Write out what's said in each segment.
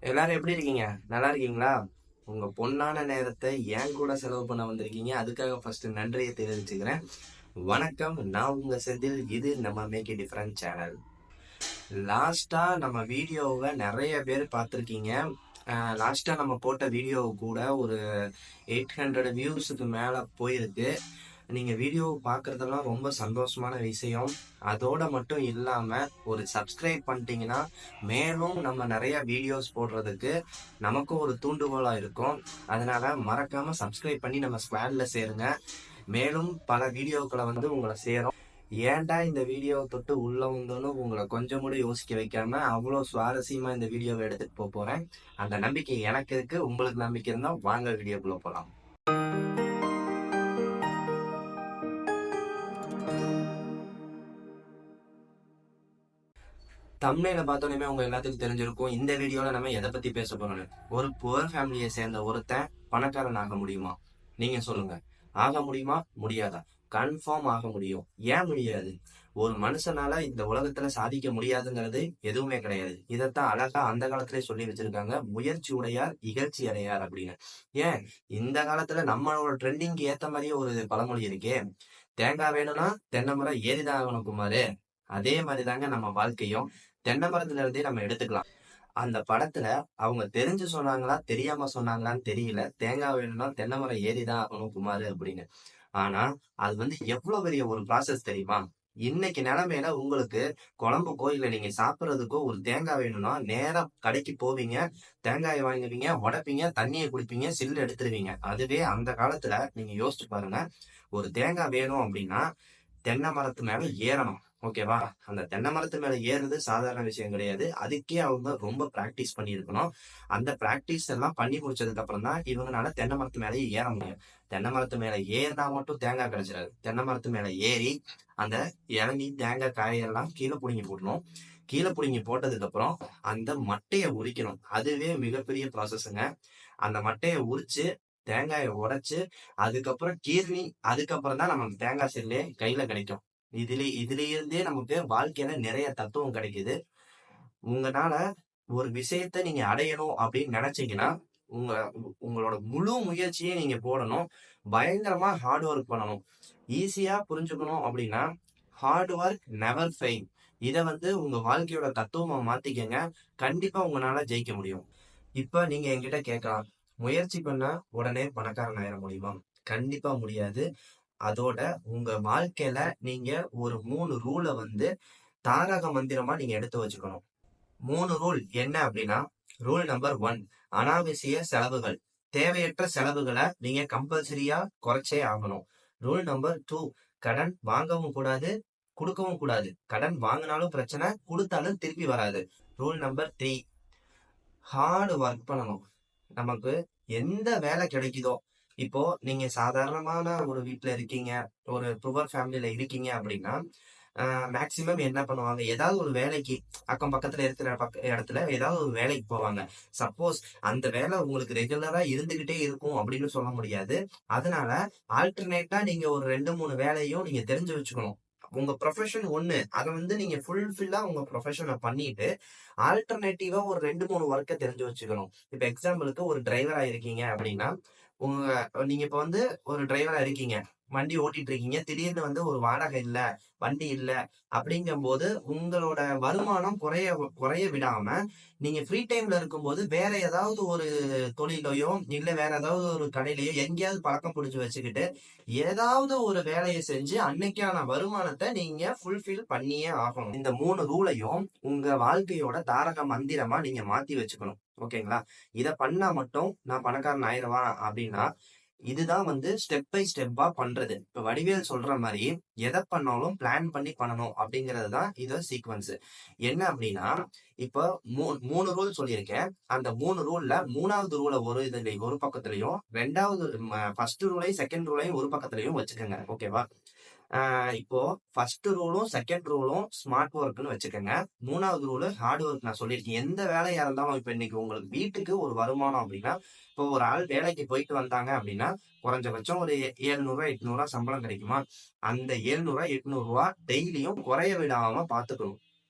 எல்லாரும் எப்படி இருக்கீங்க? நல்லா இருக்கீங்களா? உங்க பொன்னான நேரத்தை என் கூட செலவு பண்ண வந்திருக்கீங்க. அதுக்காக ஃபர்ஸ்ட் நன்றியை தெரிவிச்சுக்கிறேன். வணக்கம், நான் உங்க செந்தில். இது நம்ம மேக் இட் டிஃபரண்ட் சேனல். லாஸ்டா நம்ம வீடியோவை நிறைய பேர் பார்த்துருக்கீங்க. லாஸ்டா நம்ம போட்ட வீடியோ கூட ஒரு 800 வியூஸுக்கு மேல போயிருக்கு. நீங்க வீடியோ பார்க்கறதெல்லாம் ரொம்ப சந்தோஷமான விஷயம். அதோட மட்டும் இல்லாம ஒரு சப்ஸ்கிரைப் பண்ணிட்டீங்கன்னா மேலும் நம்ம நிறைய வீடியோஸ் போடுறதுக்கு நமக்கும் ஒரு தூண்டுகோலா இருக்கும். அதனால மறக்காம சப்ஸ்கிரைப் பண்ணி நம்ம ஸ்குவாட்ல சேருங்க. மேலும் பல வீடியோக்களை உங்களை சேரும். ஏன்டா இந்த வீடியோவை தொட்டு உள்ள வந்தோன்னு உங்களை கொஞ்சம் கூட யோசிக்க வைக்காம அவ்வளோ சுவாரஸ்யமா இந்த வீடியோவை எடுத்துட்டு போறேன். அந்த நம்பிக்கை எனக்கு இருக்கு. உங்களுக்கு நம்பிக்கை இருந்தா வாங்க வீடியோக்குள்ள போலாம். தம்ப்நெயில பார்த்தோன்னே உங்க எல்லாத்துக்கும் தெரிஞ்சிருக்கும் இந்த வீடியோல நம்ம எதை பத்தி பேச போறோம்னு. ஒரு புவர் ஃபேமிலியை சேர்ந்த ஒருத்தன் பணக்காரன் ஆக முடியுமா? நீங்க சொல்லுங்க. ஆக முடியுமா? முடியாதா? கன்ஃபார்ம் ஆக முடியும். ஏன் முடியாது? ஒரு மனுஷனால இந்த உலகத்துல சாதிக்க முடியாதுங்கிறது எதுவுமே கிடையாது. இதைத்தான் அழகா அந்த காலத்திலே சொல்லி வச்சிருக்காங்க, முயற்சி உடையார் இகழ்ச்சி அடையார் அப்படின்னு. ஏன் இந்த காலத்துல நம்மளோட ட்ரெண்டிங்க்கு ஏத்த மாதிரியே ஒரு பழமொழி இருக்கே, தேங்காய் வேணும்னா தென்னை மரம் ஏறிதான் ஆகணும் குமாரு. அதே மாதிரிதாங்க நம்ம வாழ்க்கையும். தென்னை மரத்துல இருந்தே நம்ம எடுத்துக்கலாம். அந்த படத்துல அவங்க தெரிஞ்சு சொன்னாங்களா தெரியாம சொன்னாங்களான்னு தெரியல, தேங்காய் வேணும்னா தென்னை மரம் ஏறிதான் ஆகணும் குமாரு அப்படின்னு. ஆனா அது எவ்வளவு பெரிய ஒரு ப்ராசஸ் தெரியுமா? இன்னைக்கு நிலைமையில உங்களுக்கு குழம்புக்கோ இல்ல நீங்க சாப்பிடுறதுக்கோ ஒரு தேங்காய் வேணும்னா நேரா கடைக்கு போவீங்க, தேங்காய் வாங்குவீங்க, உடைப்பீங்க, தண்ணியை குடிப்பீங்க, சில்லு எடுத்துருவீங்க. அதுவே அந்த காலத்துல நீங்க யோசிச்சு பாருங்க, ஒரு தேங்காய் வேணும் அப்படின்னா தென்னை மரத்து மேல ஏறணும். ஓகேவா? அந்த தென்னை மரத்து மேல ஏறுறது சாதாரண விஷயம் கிடையாது. அதுக்கே அவங்க ரொம்ப பிராக்டிஸ் பண்ணியிருக்கணும். அந்த பிராக்டிஸ் எல்லாம் பண்ணி முடிச்சதுக்கு அப்புறம் தான் இவங்கனால தென்னை மரத்து மேலே ஏற முடியும். தென்னை மரத்து மேல ஏறினா மட்டும் தேங்காய் கிடைச்சிடாது. தென்னை மரத்து மேல ஏறி அந்த இளநீ தேங்காய் காயெல்லாம் கீழே புடுங்கி போடணும். கீழே புடுங்கி போட்டதுக்கு அப்புறம் அந்த மட்டையை உரிக்கணும். அதுவே மிகப்பெரிய ப்ராசஸ்ங்க. அந்த மட்டையை உரிச்சு தேங்காயை உடைச்சு அதுக்கப்புறம் கீர்னி, அதுக்கப்புறம் தான் நமக்கு தேங்காய் சில்லே கையில கிடைக்கும். இதுல இருந்தே நமக்கு வாழ்க்கையில நிறைய தத்துவம் கிடைக்குது. உங்களால ஒரு விஷயத்த நீங்க அடையணும் அப்படின்னு நினைச்சீங்கன்னா உங்க உங்களோட முழு முயற்சியை நீங்க போடணும். பயங்கரமா ஹார்ட் ஒர்க் பண்ணணும். ஈஸியா புரிஞ்சுக்கணும் அப்படின்னா, ஹார்ட் ஒர்க் நெவர் ஃபெயில். இத உங்க வாழ்க்கையோட தத்துவமா மாத்திக்கங்க. கண்டிப்பா உங்களால ஜெயிக்க முடியும். இப்ப நீங்க என்கிட்ட கேட்கலாம், முயற்சி பண்ணா உடனே பணக்காரன் ஆயிட முடியுமா? கண்டிப்பா முடியாது. அதோட உங்க வாழ்க்கையில நீங்க ஒரு 3 ரூல தாரக மந்திரமா நீங்க எடுத்து வச்சுக்கணும். 3 ரூல் என்ன அப்படின்னா, ரூல் நம்பர் 1, அனாவசிய செலவுகள். தேவையற்ற செலவுகளை நீங்க கம்பல்சரியா குறைச்சே ஆகணும். ரூல் நம்பர் 2, கடன் வாங்கவும் கூடாது, கொடுக்கவும் கூடாது. கடன் வாங்கினாலும் பிரச்சனை, கொடுத்தாலும் திருப்பி வராது. ரூல் நம்பர் 3, ஹார்ட் ஒர்க் பண்ணணும். நமக்கு எந்த வேலை கிடைக்குதோ, இப்போ நீங்க சாதாரணமான ஒரு வீட்ல இருக்கீங்க, ஒரு புவர் ஃபேமிலில இருக்கீங்க அப்படின்னா, மேக்சிமம் என்ன பண்ணுவாங்க, ஏதாவது ஒரு வேலைக்கு அக்கம் பக்கத்துல இருக்கிற இடத்துல ஏதாவது ஒரு வேலைக்கு போவாங்க. சப்போஸ் அந்த வேலை உங்களுக்கு ரெகுலரா இருந்துகிட்டே இருக்கும் அப்படின்னு சொல்ல முடியாது. அதனால ஆல்டர்னேட்டா நீங்க ஒரு 2 3 வேலையும் நீங்க தெரிஞ்சு வச்சுக்கணும். உங்க ப்ரொஃபஷன் ஒண்ணு, அதை நீங்க ஃபுல்ஃபில்லா உங்க ப்ரொஃபஷனை பண்ணிட்டு ஆல்டர்னேட்டிவா ஒரு 2 3 ஒர்க்கை தெரிஞ்சு வச்சுக்கணும். இப்ப எக்ஸாம்பிளுக்கு ஒரு டிரைவரா இருக்கீங்க அப்படின்னா, உங்க நீங்க இப்ப ஒரு டிரைவரா இருக்கீங்க, வண்டி ஓட்டிட்டு இருக்கீங்க. திடீர்னு ஒரு வாடகை இல்ல, வண்டி இல்ல அப்படிங்கும்போது உங்களோட வருமானம் குறைய குறைய விடாம நீங்க ஃப்ரீ டைம்ல இருக்கும்போது வேற ஏதாவது ஒரு தொழிலையோ இல்ல வேற ஏதாவது ஒரு கடையிலயோ எங்கேயாவது பழக்கம் பிடிச்சு வச்சுக்கிட்டு ஏதாவது ஒரு வேலையை செஞ்சு அன்னைக்கான வருமானத்தை நீங்க ஃபுல்ஃபில் பண்ணியே ஆகணும். இந்த 3 ரூலையும் உங்க வாழ்க்கையோட தாரக மந்திரமா நீங்க மாத்தி வச்சுக்கணும். ஓகேங்களா? இத பண்ணா மட்டும் நான் பணக்காரன் ஆயிடுவான் அப்படின்னா, இதுதான் ஸ்டெப் பை ஸ்டெப்பா பண்றது. இப்ப வடிவேல் சொல்ற மாதிரி எதை பண்ணாலும் பிளான் பண்ணி பண்ணணும் அப்படிங்கிறது தான் இதோ சீக்வன்ஸ். என்ன அப்படின்னா, இப்போ 3 ரூல் சொல்லியிருக்கேன். அந்த 3 ரூல்ல 3வது ரூல ஒரு பக்கத்துலயும், 2வது ஃபர்ஸ்ட் ரூலையும் செகண்ட் ரூலையும் ஒரு பக்கத்துலயும் வச்சுக்கோங்க. ஓகேவா? இப்போ ஃபர்ஸ்ட் ரூலும் செகண்ட் ரூலும் ஸ்மார்ட் ஒர்க்னு வச்சுக்கோங்க. 3வது ரூல் ஹார்ட் ஒர்க் நான் சொல்லியிருக்கேன். எந்த வேலையா இருந்தாலும் இப்ப இன்னைக்கு உங்களுக்கு வீட்டுக்கு ஒரு வருமானம் அப்படின்னா, இப்போ ஒரு ஆள் வேலைக்கு போயிட்டு வந்தாங்க அப்படின்னா குறைஞ்சபட்சம் ஒரு 700 800 சம்பளம் கிடைக்குமா? அந்த 700 800 டெய்லியும் குறைய விடாம பாத்துக்கணும்.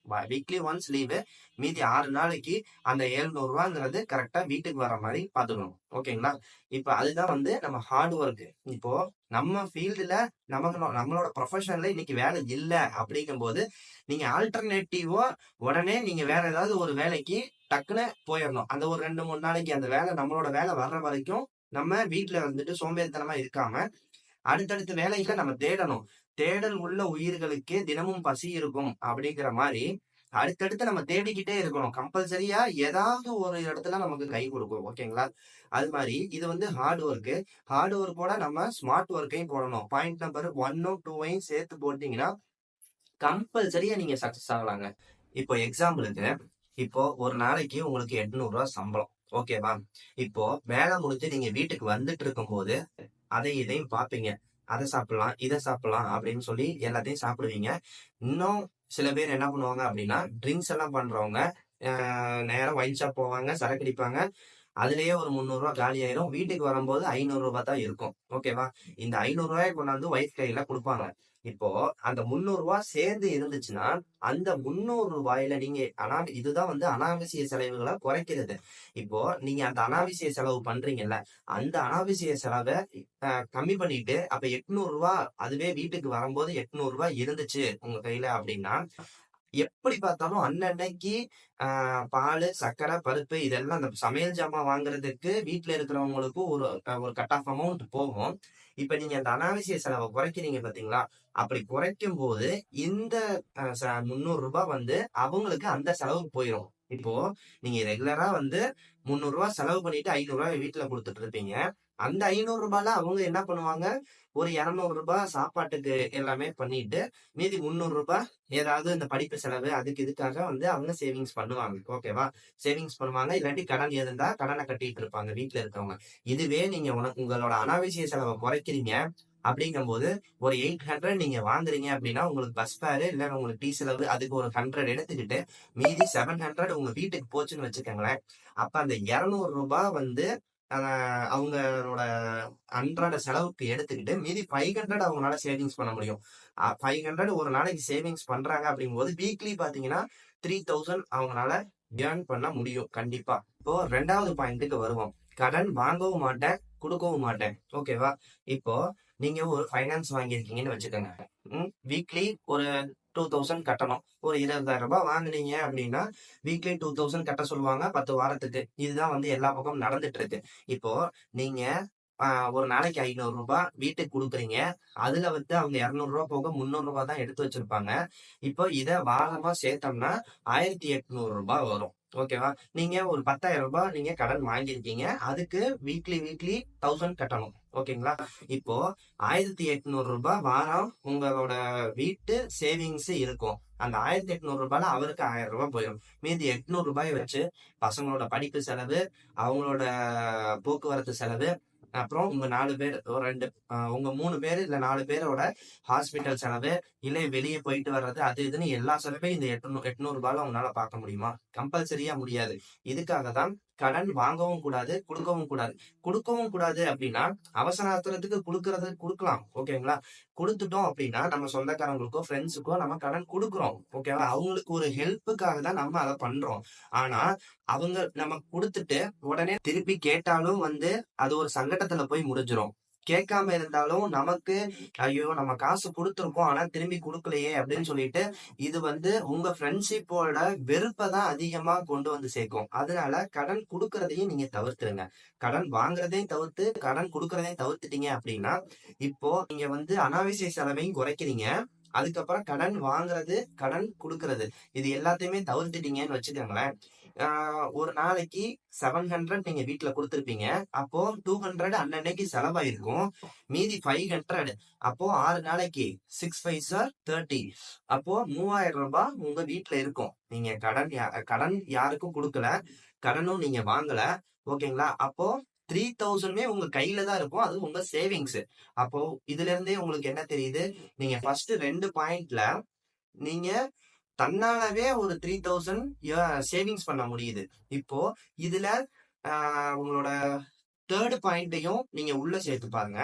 வீக்லி ஒன்ஸ் லீவு, மீதி 6 நாளைக்கு அந்த 700 ரூபாங்கிறது கரெக்டா வீட்டுக்கு வர மாதிரி பாத்துக்கணும். ஓகேங்களா? இப்ப அதுதான் நம்ம ஹார்ட் ஒர்க். இப்போ நம்ம ஃபீல்டுல நம்மளோட ப்ரொஃபஷன்ல இன்னைக்கு வேலை இல்ல அப்படிங்கும் போது நீங்க ஆல்டர்னேட்டிவா உடனே நீங்க வேற ஏதாவது ஒரு வேலைக்கு டக்குன்னு போயிடணும். அந்த ஒரு 2, 3 நாளைக்கு அந்த வேலை நம்மளோட வேலை வர்ற வரைக்கும் நம்ம வீட்டுல சோம்பேறித்தனமா இருக்காம அடுத்தடுத்த வேலைகளை நம்ம தேடணும். தேடல் உள்ள உயிர்களுக்கு தினமும் பசி இருக்கும் அப்படிங்கிற மாதிரி அடுத்தடுத்து நம்ம தேடிக்கிட்டே இருக்கணும். கம்பல்சரியா ஏதாவது ஒரு இடத்துல நமக்கு கை கொடுக்கும். ஓகேங்களா? அது மாதிரி இது ஹார்ட் ஒர்க். ஹார்ட் ஒர்க்கோட நம்ம ஸ்மார்ட் ஒர்க்கையும் போடணும். பாயிண்ட் நம்பர் 1ம் 2வையும் சேர்த்து போட்டீங்கன்னா கம்பல்சரியா நீங்க சக்சஸ் ஆகலாங்க. இப்போ எக்ஸாம்பிளுக்கு இப்போ ஒரு நாளைக்கு உங்களுக்கு 800 ரூபாய் சம்பளம். ஓகேவா? இப்போ வேலை முடிஞ்சு நீங்க வீட்டுக்கு வந்துட்டு இருக்கும் போது அதை இதையும் பார்ப்பீங்க. அதை சாப்பிடலாம், இதை சாப்பிடலாம் அப்படின்னு சொல்லி எல்லாத்தையும் சாப்பிடுவீங்க. இன்னும் சில பேர் என்ன பண்ணுவாங்க அப்படின்னா, ட்ரிங்க்ஸ் எல்லாம் பண்றவங்க நேரா ஒயின் ஷாப் போவாங்க, சரக்கு அடிப்பாங்க. அதுலயே ஒரு 300 ரூபாய் காலி ஆயிரும். வீட்டுக்கு வரும்போது 500 ரூபாய் தான் இருக்கும். ஓகேவா? இந்த 500 ரூபாயை கொண்டாந்து ஒய்ஃப் கையில கொடுப்பாங்க. இப்போ அந்த 300 ரூபாய் சேர்ந்து இருந்துச்சுன்னா அந்த 300 ரூபாயில நீங்க இதுதான் அனாவசிய செலவுகளை குறைக்கிறது. இப்போ நீங்க அந்த அனாவசிய செலவு பண்றீங்கல்ல, அந்த அனாவசிய செலவை கம்மி பண்ணிட்டு அப்ப 800 ரூபாய் அதுவே வீட்டுக்கு வரும்போது 800 ரூபாய் இருந்துச்சு உங்க கையில அப்படின்னா எப்படி பார்த்தாலும் அன்னன்னைக்கு பால், சர்க்கரை, பருப்பு இதெல்லாம் அந்த சமையல் ஜாமான் வாங்குறதுக்கு வீட்டுல இருக்கிறவங்களுக்கு ஒரு ஒரு கட் ஆஃப் அமௌண்ட் போகும். இப்ப நீங்க அந்த அனாவசிய செலவை குறைக்கிறீங்க பாத்தீங்களா? அப்படி குறைக்கும் போது இந்த 300 ரூபாய் அவங்களுக்கு அந்த செலவுக்கு போயிடும். இப்போ நீங்க ரெகுலரா 300 ரூபாய் செலவு பண்ணிட்டு 500 ரூபாய் வீட்டுல கொடுத்துட்டு இருப்பீங்க. அந்த 500 ரூபாய்ல அவங்க என்ன பண்ணுவாங்க, ஒரு 200 ரூபாய் சாப்பாட்டுக்கு எல்லாமே பண்ணிட்டு மீதி 300 ரூபாய் ஏதாவது இந்த படிப்பு செலவு அதுக்கு இதுக்காக அவங்க சேவிங்ஸ் பண்ணுவாங்க. ஓகேவா? சேவிங்ஸ் பண்ணுவாங்க. இல்லாட்டி கடன் இருந்தா கடனை கட்டிட்டு இருப்பாங்க வீட்டுல இருக்கவங்க. இதுவே நீங்க உங்களோட அனாவசிய செலவை குறைக்கிறீங்க அப்படிங்கும் போது ஒரு 800 நீங்க வாங்குறீங்க அப்படின்னா உங்களுக்கு பஸ் ஃபேரு இல்ல உங்களுக்கு டீ செலவு அதுக்கு ஒரு 100 எடுத்துக்கிட்டு மீதி 700 உங்க வீட்டுக்கு போச்சுன்னு வச்சுக்கோங்களேன். அப்ப அந்த 200 ரூபாய் அவங்களோட அன்றாட செலவுக்கு எடுத்துக்கிட்டு மீதி 500 அவங்களால சேவிங்ஸ் பண்ண முடியும். 500 ஒரு நாளைக்கு சேவிங்ஸ் பண்றாங்க அப்படிங்கும்போது வீக்லி பாத்தீங்கன்னா 3000 அவங்களால ஏர்ன் பண்ண முடியும் கண்டிப்பா. இப்போ 2வது பாயிண்ட்டுக்கு வருவோம். கடன் வாங்கவும் மாட்டேன், கொடுக்கவும் மாட்டேன். ஓகேவா? இப்போ நீங்க ஒரு ஃபைனான்ஸ் வாங்கியிருக்கீங்கன்னு வச்சுக்கோங்க. வீக்லி ஒரு 2000 கட்டணும். ஒரு 20,000 ரூபாய் வாங்குனீங்க அப்படின்னா வீக்லி 2000 கட்ட சொல்லுவாங்க 10 வாரத்துக்கு. இதுதான் எல்லா பக்கமும் நடந்துட்டு இருக்கு. இப்போ நீங்க ஒரு நாளைக்கு 500 ரூபாய் வீட்டுக்கு கொடுக்குறீங்க. அதுல அவங்க 200 ரூபாய் போக 300 ரூபாய் தான் எடுத்து வச்சிருப்பாங்க. இப்போ இத வாரமா சேர்த்தோம்னா 1800 ரூபாய் வரும். ஓகேவா? நீங்க ஒரு 10,000 ரூபாய் நீங்க கடன் வாங்கியிருக்கீங்க. அதுக்கு வீக்லி 1000 கட்டணும். ஓகேங்களா? இப்போ 1800 ரூபாய் வாரம் உங்களோட வீட்டு சேவிங்ஸ் இருக்கும். அந்த 1800 ரூபாய்ல அவருக்கு 1000 ரூபாய் போயிடும். மீதி 800 ரூபாய் வச்சு பசங்களோட படிப்பு செலவு, அவங்களோட போக்குவரத்து செலவு, அப்புறம் உங்க 4 பேர் ஒரு 2 உங்க 3 பேர் இல்ல 4 பேரோட ஹாஸ்பிட்டல் செலவு, இல்ல வெளியே போயிட்டு வர்றது அது இதுன்னு எல்லா செலவையும் இந்த 800 ரூபாய்ல உங்களால பார்க்க முடியுமா? கம்பல்சரியா முடியாது. இதுக்காக தான் கடன் வாங்கவும் கூடாது, கொடுக்கவும் கூடாது. கொடுக்கவும் கூடாது அப்படின்னா அவசர ஆத்திரத்துக்கு கொடுக்கலாம். ஓகேங்களா? கொடுத்துட்டோம் அப்படின்னா நம்ம சொந்தக்காரங்களுக்கோ ஃப்ரெண்ட்ஸுக்கோ நம்ம கடன் கொடுக்குறோம். ஓகேவா? அவங்களுக்கு ஒரு ஹெல்ப்புக்காக தான் நம்ம அதை பண்றோம். ஆனா அவங்க நம்ம கொடுத்துட்டு உடனே திருப்பி கேட்டாலும் அது ஒரு சங்கடத்துல போய் முடிஞ்சிரும். கேட்காம இருந்தாலும் நமக்கு ஐயோ நம்ம காசு கொடுத்துருக்கோம் ஆனா திரும்பி கொடுக்கலையே அப்படின்னு சொல்லிட்டு இது உங்க ஃப்ரெண்ட்ஷிப்போட வெறுப்பை தான் அதிகமா கொண்டு சேர்க்கும். அதனால கடன் கொடுக்கறதையும் நீங்க தவிர்த்துருங்க. கடன் வாங்குறதையும் தவிர்த்து கடன் கொடுக்கறதையும் தவிர்த்துட்டீங்க அப்படின்னா இப்போ நீங்க அனாவசிய செலவையும் குறைக்கிறீங்க. அதுக்கப்புறம் கடன் வாங்குறது, கடன் கொடுக்கறது இது எல்லாத்தையுமே தவிர்த்துட்டீங்கன்னு வச்சுக்கோங்களேன். ஒரு நாளைக்கு 700 நீங்க வீட்டுல கொடுத்துருப்பீங்க. அப்போ 200 அன்னன்னைக்கு செலவாயிருக்கும். மீதி 500 அப்போ 6 நாளைக்கு 6 5 30 அப்போ 3000 ரூபாய் உங்க வீட்டுல இருக்கும். நீங்க கடன் யாருக்கும் கொடுக்கல, கடனும் நீங்க வாங்கல. ஓகேங்களா? அப்போ 3000 உங்க கையில தான் இருக்கும். அது உங்க சேவிங்ஸ். அப்போ இதுல இருந்தே உங்களுக்கு என்ன தெரியுது, நீங்க ஃபர்ஸ்ட் 2 பாயிண்ட்ல நீங்க தன்னாலவே ஒரு 3000 சேவிங்ஸ் பண்ண முடியுது. இப்போ இதுல உங்களோட 3rd பாயிண்ட்டையும் நீங்க உள்ள சேர்த்து பாருங்க.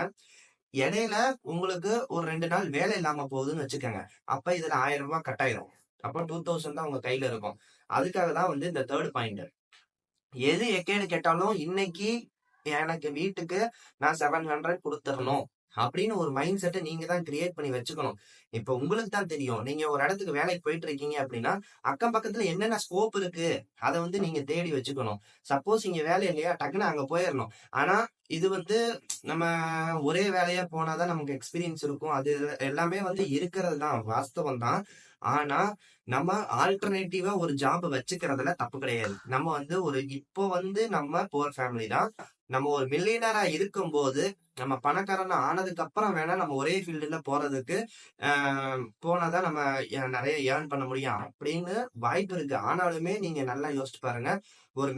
இடையில உங்களுக்கு ஒரு 2 நாள் வேலை இல்லாம போகுதுன்னு வச்சுக்கோங்க. அப்ப இதுல 1000 ரூபாய் கட்டாயிரும். அப்போ 2000 தான் உங்க கையில இருக்கும். அதுக்காக தான் வந்து இந்த தேர்ட் பாயிண்ட். எது எக்கேடு கேட்டாலும் இன்னைக்கு எனக்கு வீட்டுக்கு நான் 700 கொடுத்துடணும் அப்படின்னு ஒரு மைண்ட் செட்டை நீங்க தான் கிரியேட் பண்ணி வச்சுக்கணும். இப்ப உங்களுக்கு தான் தெரியும். நீங்க ஒரு இடத்துக்கு வேலைக்கு போயிட்டு இருக்கீங்க அப்படின்னா அக்கம் பக்கத்துல என்னென்ன ஸ்கோப் இருக்கு அதை வந்து நீங்க தேடி வச்சுக்கணும். சப்போஸ் இங்க வேலை இல்லையா, டக்குன்னு அங்க போயிடணும். ஆனா இது வந்து நம்ம ஒரே வேலையா போனாதான் நமக்கு எக்ஸ்பீரியன்ஸ் இருக்கும். அது எல்லாமே வந்து இருக்கிறது தான், வாஸ்தவம் தான். ஆனா நம்ம ஆல்டர்னேட்டிவா ஒரு ஜாப் வச்சுக்கிறதுல தப்பு கிடையாது. நம்ம வந்து இப்போ வந்து நம்ம புவர் ஃபேமிலி தான். நம்ம ஒரு மில்லியனரா இருக்கும்போது, நம்ம பணக்காரனா ஆனதுக்கு அப்புறம் வேணா நம்ம ஒரே ஃபீல்டுல போறதுக்கு போனாதான் நம்ம நிறைய ஏர்ன் பண்ண முடியும் அப்படின்னு வாய்ப்பு இருக்கு. ஆனாலுமே நீங்க நல்லா யோசிச்சு பாருங்க. ஒரு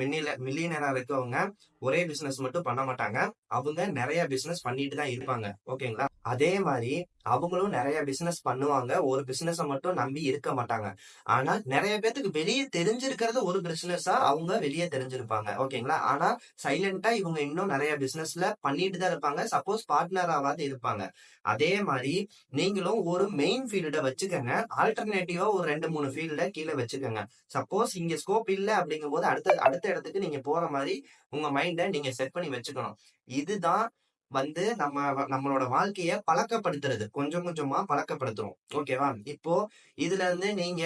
மில்லியனரா இருக்கவங்க ஒரே பிசினஸ் மட்டும் பண்ண மாட்டாங்க. அவங்க நிறைய பிசினஸ் பண்ணிட்டு தான் இருப்பாங்க. ஓகேங்களா? அதே மாதிரி அவங்களும் நிறைய பிசினஸ் பண்ணுவாங்க. ஒரு பிசினஸ மட்டும் நம்பி இருக்க மாட்டாங்க. ஆனா நிறைய பேத்துக்கு வெளியே தெரிஞ்சிருக்கிறது ஒரு பிசினஸா அவங்க வெளியே தெரிஞ்சிருப்பாங்க. ஓகேங்களா? ஆனா சைலண்டா இவங்க இன்னும் நிறைய பிசினஸ்ல பண்ணிட்டு தான் இருப்பாங்க. சப்போஸ் பார்ட்னராவது இருப்பாங்க. அதே மாதிரி நீங்களும் ஒரு மெயின் ஃபீல்ட வச்சுக்கங்க. ஆல்டர்னேட்டிவா ஒரு 2, 3 ஃபீல்ட கீழே வச்சுக்கோங்க. சப்போஸ் இங்க ஸ்கோப் இல்ல அப்படிங்கும் போது அடுத்த அடுத்த இடத்துக்கு நீங்க போற மாதிரி உங்க மைண்ட நீங்க செட் பண்ணி வச்சுக்கணும். இதுதான் வந்து நம்மளோட வாழ்க்கைய பழக்கப்படுத்துறது. கொஞ்சம் கொஞ்சமா பழக்கப்படுத்துறோம். ஓகேவா? இப்போ இதுல இருந்து நீங்க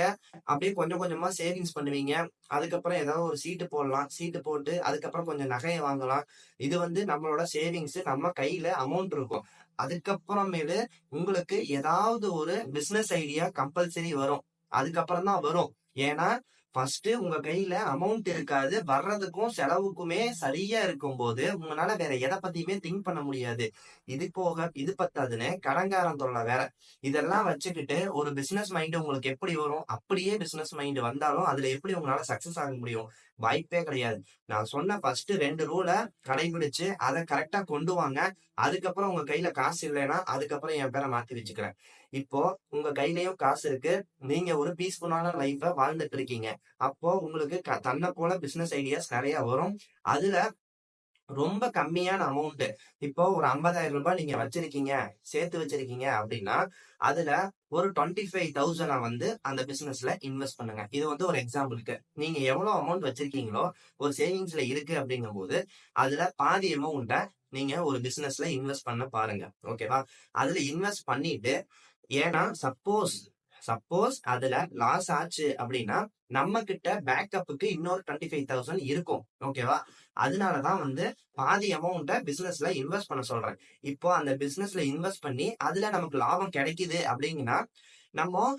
அப்படியே கொஞ்சம் கொஞ்சமா சேவிங்ஸ் பண்ணுவீங்க. அதுக்கப்புறம் ஏதாவது ஒரு சீட்டு போடலாம். சீட்டு போட்டு அதுக்கப்புறம் கொஞ்சம் நகைய வாங்கலாம். இது வந்து நம்மளோட சேவிங்ஸ். நம்ம கையில அமௌண்ட் இருக்கும். அதுக்கப்புறமேலு உங்களுக்கு ஏதாவது ஒரு பிசினஸ் ஐடியா கம்பல்சரி வரும். அதுக்கப்புறம் தான் வரும். ஏன்னா ஃபர்ஸ்ட் உங்க கையில அமௌண்ட் இருக்காது. வர்றதுக்கும் செலவுக்குமே சரியா இருக்கும்போது உங்களால வேற எதை பத்தியுமே திங்க் பண்ண முடியாது. இது போக இது பத்தாதுன்னு கடன்காரன் தொல்லை வேற. இதெல்லாம் வச்சுக்கிட்டு ஒரு பிசினஸ் மைண்ட் உங்களுக்கு எப்படி வரும்? அப்படியே பிசினஸ் மைண்ட் வந்தாலும் அதுல எப்படி உங்களால சக்சஸ் ஆக முடியும்? வாய்ப்பே கிடையாது. நான் சொன்ன ஃபர்ஸ்ட் 2 ரூல கடைபிடிச்சு அதை கரெக்டா கொண்டு வாங்க. அதுக்கப்புறம் உங்க கையில காசு இல்லைன்னா அதுக்கப்புறம் என் பேரை மாத்தி வச்சுக்கிறேன். இப்போ உங்க கையிலயும் காசு இருக்கு. நீங்க ஒரு பீஸ்ஃபுல்லான லைஃப வாழ்ந்துட்டு இருக்கீங்க. அப்போ உங்களுக்கு தன்னை போல பிசினஸ் ஐடியாஸ் நிறைய வரும். அதுல ரொம்ப கம்மியான அமௌண்ட், இப்போ ஒரு 50,000 ரூபாய் நீங்க வச்சிருக்கீங்க, சேர்த்து வச்சிருக்கீங்க அப்படின்னா அதுல ஒரு 25,000 வந்து அந்த பிசினஸ்ல இன்வெஸ்ட் பண்ணுங்க. இது வந்து ஒரு எக்ஸாம்பிளுக்கு. நீங்க எவ்வளவு அமௌண்ட் வச்சிருக்கீங்களோ ஒரு சேவிங்ஸ்ல இருக்கு அப்படிங்கும் போது அதுல பாதி அமௌண்ட்டை நீங்க ஒரு பிசினஸ்ல இன்வெஸ்ட் பண்ண பாருங்க. ஓகேவா? அதுல இன்வெஸ்ட் பண்ணிட்டு, ஏன்னா சப்போஸ் சப்போஸ் அதுல லாஸ் ஆச்சு அப்படின்னா நம்ம கிட்ட பேக்கப்புக்கு இன்னொரு 25,000 இருக்கும். ஓகேவா? அதனாலதான் வந்து பாதி அமௌண்ட்டை பிசினஸ்ல இன்வெஸ்ட் பண்ண சொல்றேன். இப்போ அந்த பிசினஸ்ல இன்வெஸ்ட் பண்ணி அதுல நமக்கு லாபம் கிடைக்குது அப்படிங்கன்னா நம்ம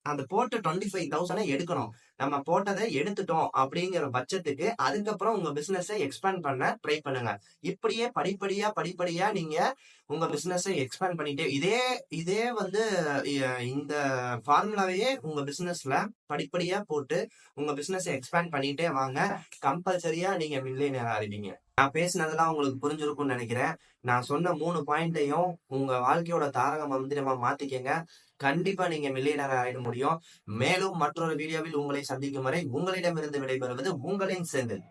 அந்த போட்ட 25,000 எடுக்கணும். நம்ம போட்டதை எடுத்துட்டோம் அப்படிங்கிற பட்சத்துக்கு அதுக்கப்புறம் உங்க பிசினஸ எக்ஸ்பேண்ட் பண்ண ட்ரை பண்ணுங்க. இப்படியே படிப்படியா படிப்படியா நீங்க உங்க பிசினஸ எக்ஸ்பேண்ட் பண்ணிட்டே இதே இதே வந்து இந்த ஃபார்முலாவையே உங்க பிசினஸ்ல படிப்படியா போட்டு உங்க பிசினஸ எக்ஸ்பேண்ட் பண்ணிட்டே வாங்க. கம்பல்சரியா நீங்க மில்லியனர் ஆகிடுவீங்க. நான் பேசினதெல்லாம் உங்களுக்கு புரிஞ்சிருக்கும்னு நினைக்கிறேன். நான் சொன்ன 3 பாயிண்ட்டையும் உங்க வாழ்க்கையோட தாரக மந்திரமா மாத்திக்கங்க. கண்டிப்பா நீங்க மில்லியனர் ஆயிட முடியும். மேலும் மற்றொரு வீடியோவில் உங்களை சந்திக்கும் வரை உங்களிடமிருந்து விடைபெறுவது உங்களின் செந்தில்.